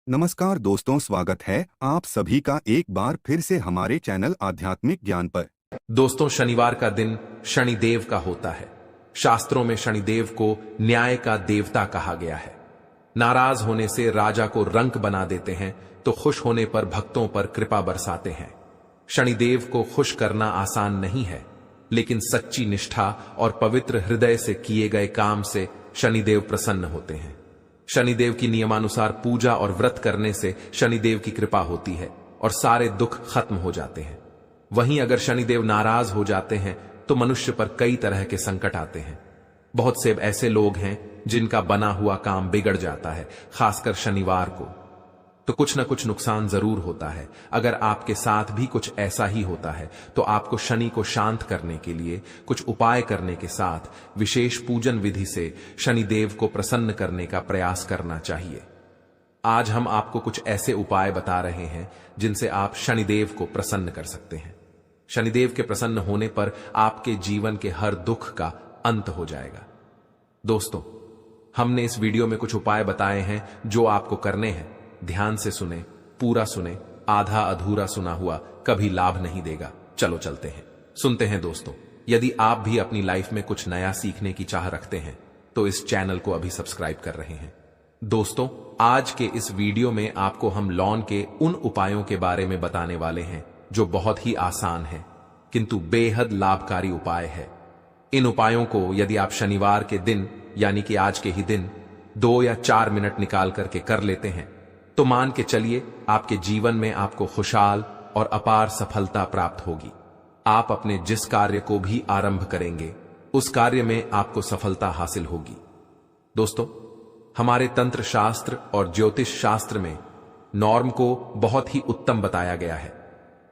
नमस्कार दोस्तों, स्वागत है आप सभी का एक बार फिर से हमारे चैनल आध्यात्मिक ज्ञान पर। दोस्तों, शनिवार का दिन शनिदेव का होता है। शास्त्रों में शनिदेव को न्याय का देवता कहा गया है। नाराज होने से राजा को रंक बना देते हैं तो खुश होने पर भक्तों पर कृपा बरसाते हैं। शनिदेव को खुश करना आसान नहीं है, लेकिन सच्ची निष्ठा और पवित्र हृदय से किए गए काम से शनिदेव प्रसन्न होते हैं। शनिदेव की नियमानुसार पूजा और व्रत करने से शनिदेव की कृपा होती है और सारे दुख खत्म हो जाते हैं। वहीं अगर शनिदेव नाराज हो जाते हैं तो मनुष्य पर कई तरह के संकट आते हैं। बहुत से ऐसे लोग हैं जिनका बना हुआ काम बिगड़ जाता है, खासकर शनिवार को। तो कुछ न कुछ नुकसान जरूर होता है। अगर आपके साथ भी कुछ ऐसा ही होता है तो आपको शनि को शांत करने के लिए कुछ उपाय करने के साथ विशेष पूजन विधि से शनिदेव को प्रसन्न करने का प्रयास करना चाहिए। आज हम आपको कुछ ऐसे उपाय बता रहे हैं जिनसे आप शनिदेव को प्रसन्न कर सकते हैं। शनिदेव के प्रसन्न होने पर आपके जीवन के हर दुख का अंत हो जाएगा। दोस्तों, हमने इस वीडियो में कुछ उपाय बताए हैं जो आपको करने हैं। ध्यान से सुने, पूरा सुने। आधा अधूरा सुना हुआ कभी लाभ नहीं देगा। चलो चलते हैं, सुनते हैं। दोस्तों, यदि आप भी अपनी लाइफ में कुछ नया सीखने की चाह रखते हैं तो इस चैनल को अभी सब्सक्राइब कर रहे हैं। दोस्तों, आज के इस वीडियो में आपको हम लॉन के उन उपायों के बारे में बताने वाले हैं जो बहुत ही आसान है किंतु बेहद लाभकारी उपाय है। इन उपायों को यदि आप शनिवार के दिन यानी कि आज के ही दिन 2 या 4 मिनट निकाल करके कर लेते हैं तो मान के चलिए आपके जीवन में आपको खुशहाल और अपार सफलता प्राप्त होगी। आप अपने जिस कार्य को भी आरंभ करेंगे उस कार्य में आपको सफलता हासिल होगी। दोस्तों, हमारे तंत्र शास्त्र और ज्योतिष शास्त्र में नॉर्म को बहुत ही उत्तम बताया गया है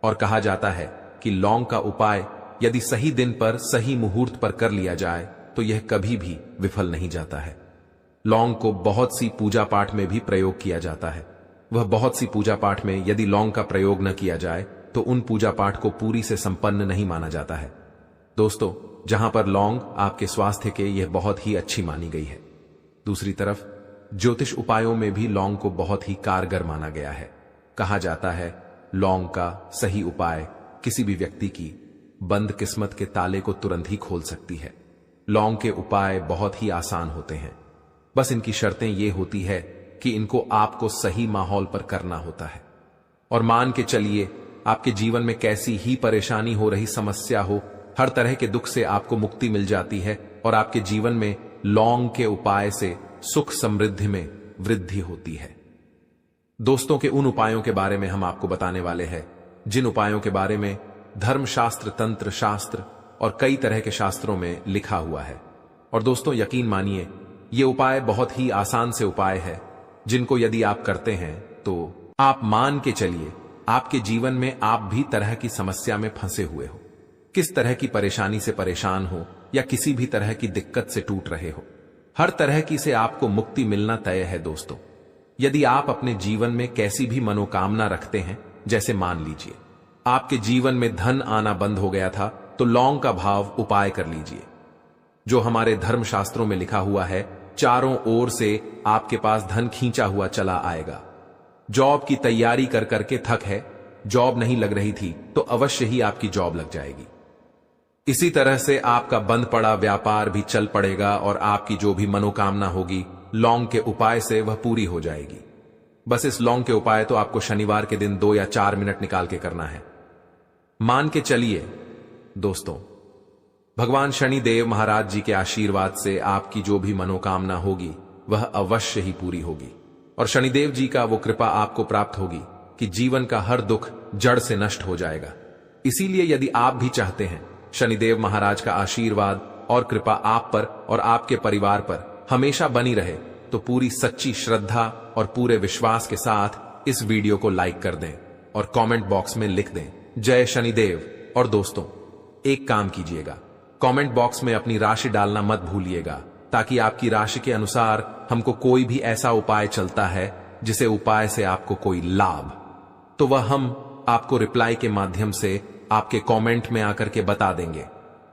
और कहा जाता है कि लौंग का उपाय यदि सही दिन पर सही मुहूर्त पर कर लिया जाए तो यह कभी भी विफल नहीं जाता है। लौंग को बहुत सी पूजा पाठ में भी प्रयोग किया जाता है। वह बहुत सी पूजा पाठ में यदि लौंग का प्रयोग न किया जाए तो उन पूजा पाठ को पूरी से संपन्न नहीं माना जाता है। दोस्तों, जहां पर लौंग आपके स्वास्थ्य के यह बहुत ही अच्छी मानी गई है, दूसरी तरफ ज्योतिष उपायों में भी लौंग को बहुत ही कारगर माना गया है। कहा जाता है लौंग का सही उपाय किसी भी व्यक्ति की बंद किस्मत के ताले को तुरंत ही खोल सकती है। लौंग के उपाय बहुत ही आसान होते हैं, बस इनकी शर्तें ये होती है कि इनको आपको सही माहौल पर करना होता है। और मान के चलिए आपके जीवन में कैसी ही परेशानी हो रही समस्या हो, हर तरह के दुख से आपको मुक्ति मिल जाती है और आपके जीवन में लौंग के उपाय से सुख समृद्धि में वृद्धि होती है। दोस्तों, के उन उपायों के बारे में हम आपको बताने वाले हैं जिन उपायों के बारे में धर्मशास्त्र, तंत्र शास्त्र और कई तरह के शास्त्रों में लिखा हुआ है। और दोस्तों, यकीन मानिए ये उपाय बहुत ही आसान से उपाय है जिनको यदि आप करते हैं तो आप मान के चलिए आपके जीवन में आप भी तरह की समस्या में फंसे हुए हो, किस तरह की परेशानी से परेशान हो या किसी भी तरह की दिक्कत से टूट रहे हो, हर तरह की से आपको मुक्ति मिलना तय है। दोस्तों, यदि आप अपने जीवन में कैसी भी मनोकामना रखते हैं, जैसे मान लीजिए आपके जीवन में धन आना बंद हो गया था, तो लौंग का भाव उपाय कर लीजिए। जो हमारे धर्मशास्त्रों में लिखा हुआ है, चारों ओर से आपके पास धन खींचा हुआ चला आएगा। जॉब की तैयारी कर करके थक है, जॉब नहीं लग रही थी तो अवश्य ही आपकी जॉब लग जाएगी। इसी तरह से आपका बंद पड़ा व्यापार भी चल पड़ेगा और आपकी जो भी मनोकामना होगी लौंग के उपाय से वह पूरी हो जाएगी। बस इस लौंग के उपाय तो आपको शनिवार के दिन 2 या 4 मिनट निकाल के करना है। मान के चलिए दोस्तों, भगवान शनिदेव महाराज जी के आशीर्वाद से आपकी जो भी मनोकामना होगी वह अवश्य ही पूरी होगी और शनिदेव जी का वो कृपा आपको प्राप्त होगी कि जीवन का हर दुख जड़ से नष्ट हो जाएगा। इसीलिए यदि आप भी चाहते हैं शनिदेव महाराज का आशीर्वाद और कृपा आप पर और आपके परिवार पर हमेशा बनी रहे तो पूरी सच्ची श्रद्धा और पूरे विश्वास के साथ इस वीडियो को लाइक कर दें और कमेंट बॉक्स में लिख दें जय शनिदेव। और दोस्तों, एक काम कीजिएगा, कमेंट बॉक्स में अपनी राशि डालना मत भूलिएगा, ताकि आपकी राशि के अनुसार हमको कोई भी ऐसा उपाय चलता है जिसे उपाय से आपको कोई लाभ, तो वह हम आपको रिप्लाई के माध्यम से आपके कमेंट में आकर के बता देंगे।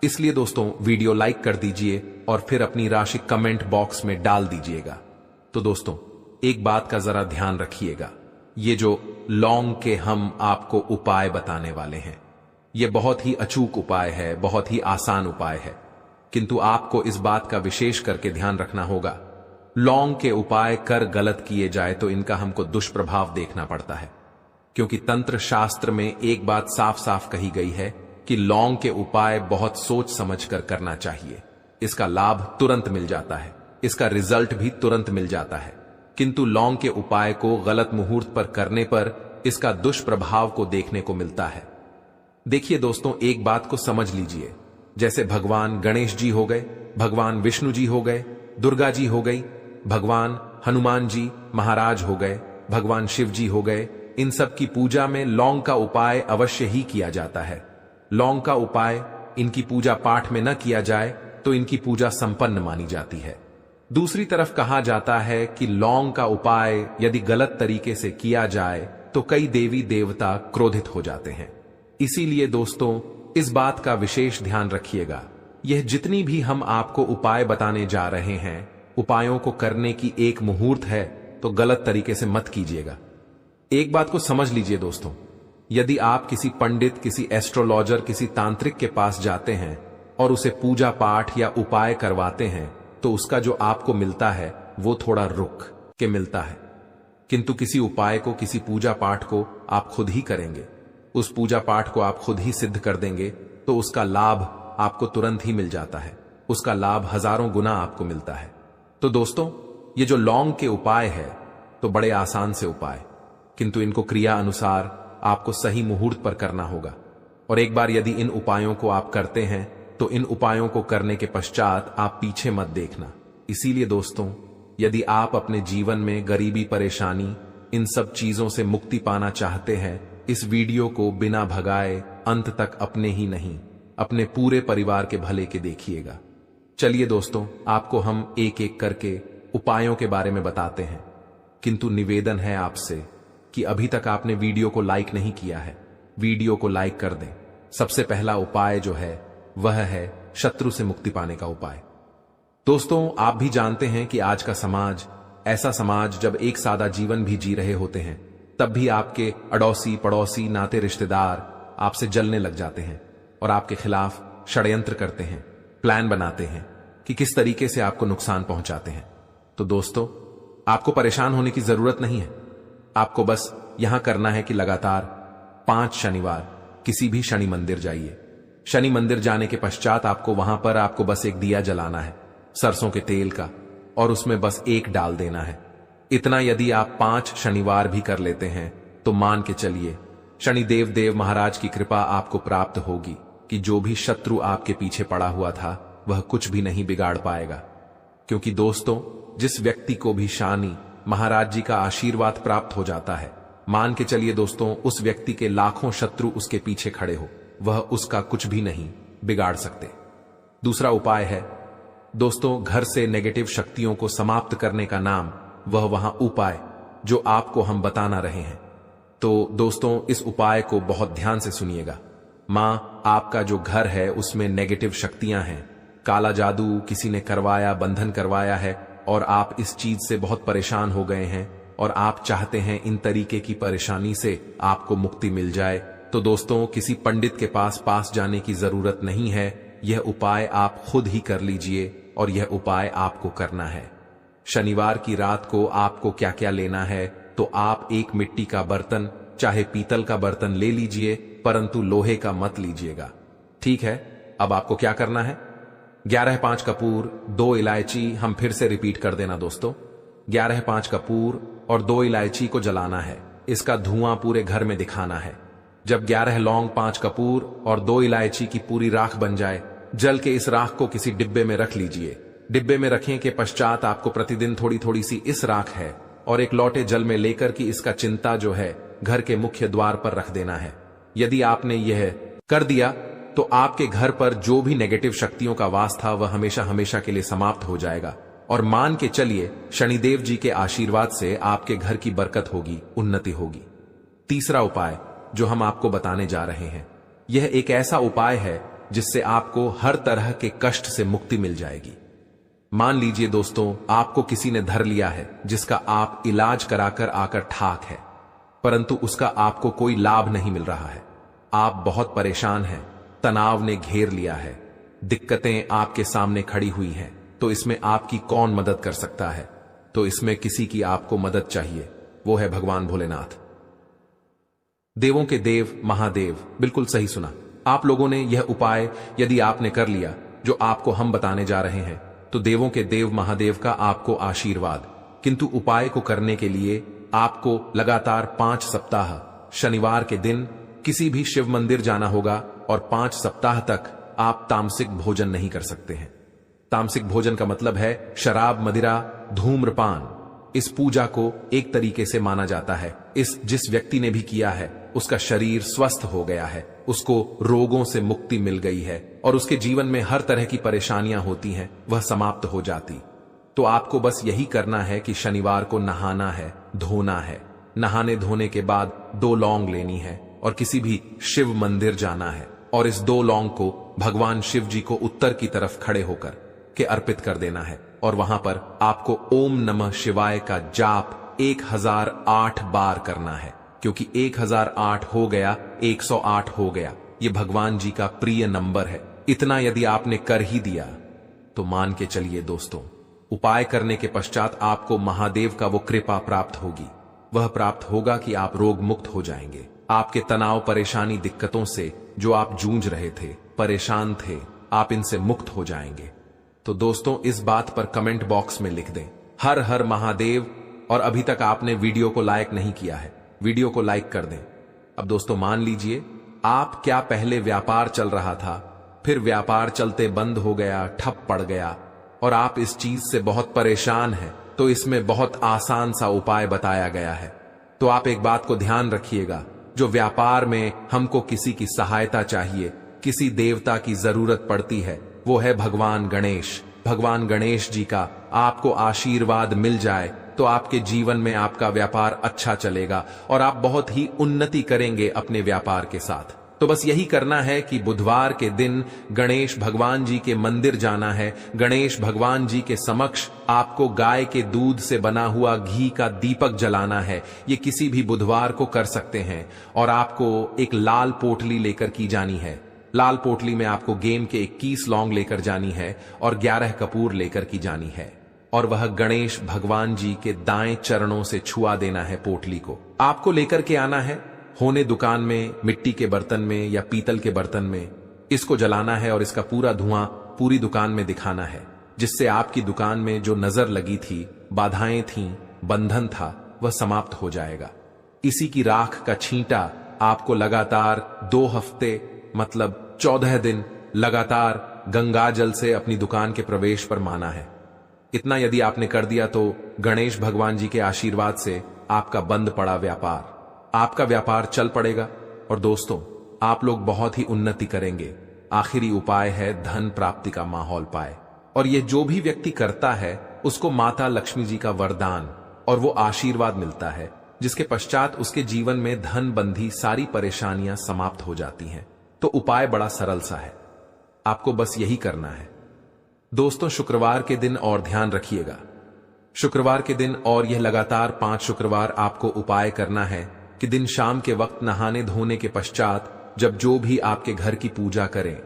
इसलिए दोस्तों, वीडियो लाइक कर दीजिए और फिर अपनी राशि कमेंट बॉक्स में डाल दीजिएगा। तो दोस्तों, एक बात का जरा ध्यान रखिएगा, ये जो लौंग के हम आपको उपाय बताने वाले हैं, ये बहुत ही अचूक उपाय है, बहुत ही आसान उपाय है, किंतु आपको इस बात का विशेष करके ध्यान रखना होगा। लौंग के उपाय कर गलत किए जाए तो इनका हमको दुष्प्रभाव देखना पड़ता है, क्योंकि तंत्र शास्त्र में एक बात साफ साफ कही गई है कि लौंग के उपाय बहुत सोच समझ कर करना चाहिए। इसका लाभ तुरंत मिल जाता है, इसका रिजल्ट भी तुरंत मिल जाता है, किंतु लौंग के उपाय को गलत मुहूर्त पर करने पर इसका दुष्प्रभाव को देखने को मिलता है। देखिए दोस्तों, एक बात को समझ लीजिए, जैसे भगवान गणेश जी हो गए, भगवान विष्णु जी हो गए, दुर्गा जी हो गई, भगवान हनुमान जी महाराज हो गए, भगवान शिव जी हो गए, इन सब की पूजा में लौंग का उपाय अवश्य ही किया जाता है। लौंग का उपाय इनकी पूजा पाठ में न किया जाए तो इनकी पूजा संपन्न मानी जाती है। दूसरी तरफ कहा जाता है कि लौंग का उपाय यदि गलत तरीके से किया जाए तो कई देवी देवता क्रोधित हो जाते हैं। इसीलिए दोस्तों, इस बात का विशेष ध्यान रखिएगा। यह जितनी भी हम आपको उपाय बताने जा रहे हैं, उपायों को करने की एक मुहूर्त है, तो गलत तरीके से मत कीजिएगा। एक बात को समझ लीजिए दोस्तों, यदि आप किसी पंडित, किसी एस्ट्रोलॉजर, किसी तांत्रिक के पास जाते हैं और उसे पूजा पाठ या उपाय करवाते हैं, तो उसका जो आपको मिलता है वो थोड़ा रुक के मिलता है, किंतु किसी उपाय को, किसी पूजा पाठ को आप खुद ही करेंगे, उस पूजा पाठ को आप खुद ही सिद्ध कर देंगे, तो उसका लाभ आपको तुरंत ही मिल जाता है, उसका लाभ हजारों गुना आपको मिलता है। तो दोस्तों, ये जो लौंग के उपाय है तो बड़े आसान से उपाय, किंतु इनको क्रिया अनुसार आपको सही मुहूर्त पर करना होगा। और एक बार यदि इन उपायों को आप करते हैं तो इन उपायों को करने के पश्चात आप पीछे मत देखना। इसीलिए दोस्तों, यदि आप अपने जीवन में गरीबी, परेशानी, इन सब चीजों से मुक्ति पाना चाहते हैं, इस वीडियो को बिना भगाए अंत तक अपने ही नहीं, अपने पूरे परिवार के भले के देखिएगा। चलिए दोस्तों, आपको हम एक एक करके उपायों के बारे में बताते हैं, किंतु निवेदन है आपसे कि अभी तक आपने वीडियो को लाइक नहीं किया है, वीडियो को लाइक कर दें। सबसे पहला उपाय जो है वह है शत्रु से मुक्ति पाने का उपाय। दोस्तों, आप भी जानते हैं कि आज का समाज ऐसा समाज, जब एक सादा जीवन भी जी रहे होते हैं, तब भी आपके अड़ोसी, पड़ोसी, नाते रिश्तेदार आपसे जलने लग जाते हैं और आपके खिलाफ षड्यंत्र करते हैं, प्लान बनाते हैं कि किस तरीके से आपको नुकसान पहुंचाते हैं। तो दोस्तों, आपको परेशान होने की जरूरत नहीं है। आपको बस यहां करना है कि लगातार 5 शनिवार किसी भी शनि मंदिर जाइए। शनि मंदिर जाने के पश्चात वहां पर आपको बस एक दिया जलाना है सरसों के तेल का, और उसमें बस एक डाल देना है। इतना यदि आप 5 शनिवार भी कर लेते हैं तो मान के चलिए शनिदेव देव महाराज की कृपा आपको प्राप्त होगी कि जो भी शत्रु आपके पीछे पड़ा हुआ था वह कुछ भी नहीं बिगाड़ पाएगा। क्योंकि दोस्तों, जिस व्यक्ति को भी शनि महाराज जी का आशीर्वाद प्राप्त हो जाता है, मान के चलिए दोस्तों, उस व्यक्ति के लाखों शत्रु उसके पीछे खड़े हो, वह उसका कुछ भी नहीं बिगाड़ सकते। दूसरा उपाय है दोस्तों, घर से नेगेटिव शक्तियों को समाप्त करने का नाम वह वहां उपाय जो आपको हम बताना रहे हैं। तो दोस्तों, इस उपाय को बहुत ध्यान से सुनिएगा। मां, आपका जो घर है उसमें नेगेटिव शक्तियां हैं, काला जादू किसी ने करवाया, बंधन करवाया है, और आप इस चीज से बहुत परेशान हो गए हैं और आप चाहते हैं इन तरीके की परेशानी से आपको मुक्ति मिल जाए, तो दोस्तों, किसी पंडित के पास जाने की जरूरत नहीं है। यह उपाय आप खुद ही कर लीजिए और यह उपाय आपको करना है। शनिवार की रात को आपको क्या क्या लेना है, तो आप एक मिट्टी का बर्तन, चाहे पीतल का बर्तन ले लीजिए, परंतु लोहे का मत लीजिएगा। ठीक है, अब आपको क्या करना है? 11 5 कपूर, 2 इलायची, हम फिर से रिपीट कर देना दोस्तों, 11 5 कपूर और 2 इलायची को जलाना है। इसका धुआं पूरे घर में दिखाना है। जब 11 लौंग, 5 कपूर और 2 इलायची की पूरी राख बन जाए, जल के इस राख को किसी डिब्बे में रख लीजिए। डिब्बे में रखने के पश्चात आपको प्रतिदिन थोड़ी थोड़ी सी इस राख है और एक लोटे जल में लेकर कि इसका चिंता जो है घर के मुख्य द्वार पर रख देना है। यदि आपने यह कर दिया तो आपके घर पर जो भी नेगेटिव शक्तियों का वास था वह हमेशा हमेशा के लिए समाप्त हो जाएगा, और मान के चलिए शनिदेव जी के आशीर्वाद से आपके घर की बरकत होगी, उन्नति होगी। तीसरा उपाय जो हम आपको बताने जा रहे हैं, यह एक ऐसा उपाय है जिससे आपको हर तरह के कष्ट से मुक्ति मिल जाएगी। मान लीजिए दोस्तों, आपको किसी ने धर लिया है जिसका आप इलाज कराकर आकर ठाक है, परंतु उसका आपको कोई लाभ नहीं मिल रहा है। आप बहुत परेशान हैं, तनाव ने घेर लिया है, दिक्कतें आपके सामने खड़ी हुई हैं, तो इसमें आपकी कौन मदद कर सकता है? तो इसमें किसी की आपको मदद चाहिए, वो है भगवान भोलेनाथ, देवों के देव महादेव। बिल्कुल सही सुना आप लोगों ने। यह उपाय यदि आपने कर लिया जो आपको हम बताने जा रहे हैं, तो देवों के देव महादेव का आपको आशीर्वाद। किंतु उपाय को करने के लिए आपको लगातार 5 सप्ताह शनिवार के दिन किसी भी शिव मंदिर जाना होगा और 5 सप्ताह तक आप तामसिक भोजन नहीं कर सकते हैं। तामसिक भोजन का मतलब है शराब, मदिरा, धूम्रपान। इस पूजा को एक तरीके से माना जाता है, जिस व्यक्ति ने भी किया है उसका शरीर स्वस्थ हो गया है, उसको रोगों से मुक्ति मिल गई है और उसके जीवन में हर तरह की परेशानियां होती हैं वह समाप्त हो जाती। तो आपको बस यही करना है कि शनिवार को नहाना है, धोना है। नहाने धोने के बाद 2 लौंग लेनी है और किसी भी शिव मंदिर जाना है और इस 2 लौंग को भगवान शिव जी को उत्तर की तरफ खड़े होकर के अर्पित कर देना है और वहां पर आपको ओम नमः शिवाय का जाप 1008 बार करना है, क्योंकि 1008 हो गया 108 हो गया, ये भगवान जी का प्रिय नंबर है। इतना यदि आपने कर ही दिया तो मान के चलिए दोस्तों, उपाय करने के पश्चात आपको महादेव का वो कृपा प्राप्त होगी। वह प्राप्त होगा कि आप रोग मुक्त हो जाएंगे। आपके तनाव, परेशानी, दिक्कतों से जो आप जूझ रहे थे, परेशान थे, आप इनसे मुक्त हो जाएंगे। तो दोस्तों, इस बात पर कमेंट बॉक्स में लिख दें हर हर महादेव। और अभी तक आपने वीडियो को लाइक नहीं किया है, वीडियो को लाइक कर दें। अब दोस्तों मान लीजिए, आप क्या पहले व्यापार चल रहा था, फिर व्यापार चलते बंद हो गया, ठप पड़ गया और आप इस चीज से बहुत परेशान हैं, तो इसमें बहुत आसान सा उपाय बताया गया है। तो आप एक बात को ध्यान रखिएगा, जो व्यापार में हमको किसी की सहायता चाहिए, किसी देवता की जरूरत पड़ती है, वो है भगवान गणेश। भगवान गणेश जी का आपको आशीर्वाद मिल जाए तो आपके जीवन में आपका व्यापार अच्छा चलेगा और आप बहुत ही उन्नति करेंगे अपने व्यापार के साथ। तो बस यही करना है कि बुधवार के दिन गणेश भगवान जी के मंदिर जाना है। गणेश भगवान जी के समक्ष आपको गाय के दूध से बना हुआ घी का दीपक जलाना है। ये किसी भी बुधवार को कर सकते हैं और आपको एक लाल पोटली लेकर की जानी है। लाल पोटली में आपको गेम के 21 लौंग लेकर जानी है और 11 कपूर लेकर की जानी है और वह गणेश भगवान जी के दाएं चरणों से छुआ देना है। पोटली को आपको लेकर के आना है, होने दुकान में, मिट्टी के बर्तन में या पीतल के बर्तन में इसको जलाना है और इसका पूरा धुआं पूरी दुकान में दिखाना है, जिससे आपकी दुकान में जो नजर लगी थी, बाधाएं थीं, बंधन था, वह समाप्त हो जाएगा। इसी की राख का छींटा आपको लगातार 2 हफ्ते मतलब 14 दिन लगातार गंगा जल से अपनी दुकान के प्रवेश पर माना है। इतना यदि आपने कर दिया तो गणेश भगवान जी के आशीर्वाद से आपका बंद पड़ा व्यापार, आपका व्यापार चल पड़ेगा और दोस्तों आप लोग बहुत ही उन्नति करेंगे। आखिरी उपाय है धन प्राप्ति का माहौल पाए, और यह जो भी व्यक्ति करता है उसको माता लक्ष्मी जी का वरदान और वो आशीर्वाद मिलता है, जिसके पश्चात उसके जीवन में धन बंधी सारी परेशानियां समाप्त हो जाती हैं। तो उपाय बड़ा सरल सा है, आपको बस यही करना है दोस्तों। शुक्रवार के दिन और ध्यान रखिएगा, शुक्रवार के दिन और यह लगातार 5 शुक्रवार आपको उपाय करना है कि दिन शाम के वक्त नहाने धोने के पश्चात जब जो भी आपके घर की पूजा करें,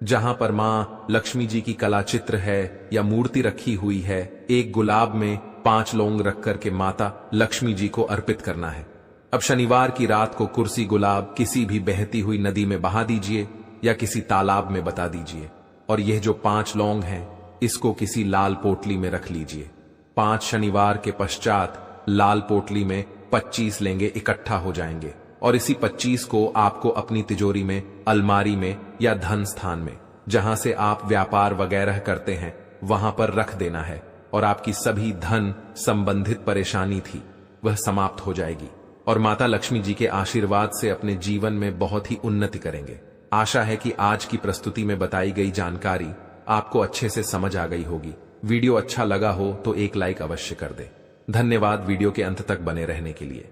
जहां पर मां लक्ष्मी जी की कला चित्र है या मूर्ति रखी हुई है, एक गुलाब में 5 लौंग रख करके माता लक्ष्मी जी को अर्पित करना है। अब शनिवार की रात को कुर्सी गुलाब किसी भी बहती हुई नदी में बहा दीजिए या किसी तालाब में बता दीजिए और यह जो 5 लौंग हैं इसको किसी लाल पोटली में रख लीजिए। 5 शनिवार के पश्चात लाल पोटली में 25 लेंगे इकट्ठा हो जाएंगे और इसी 25 को आपको अपनी तिजोरी में, अलमारी में या धन स्थान में, जहां से आप व्यापार वगैरह करते हैं, वहां पर रख देना है और आपकी सभी धन संबंधित परेशानी थी वह समाप्त हो जाएगी और माता लक्ष्मी जी के आशीर्वाद से अपने जीवन में बहुत ही उन्नति करेंगे। आशा है कि आज की प्रस्तुति में बताई गई जानकारी आपको अच्छे से समझ आ गई होगी। वीडियो अच्छा लगा हो तो एक लाइक अवश्य कर दे। धन्यवाद वीडियो के अंत तक बने रहने के लिए।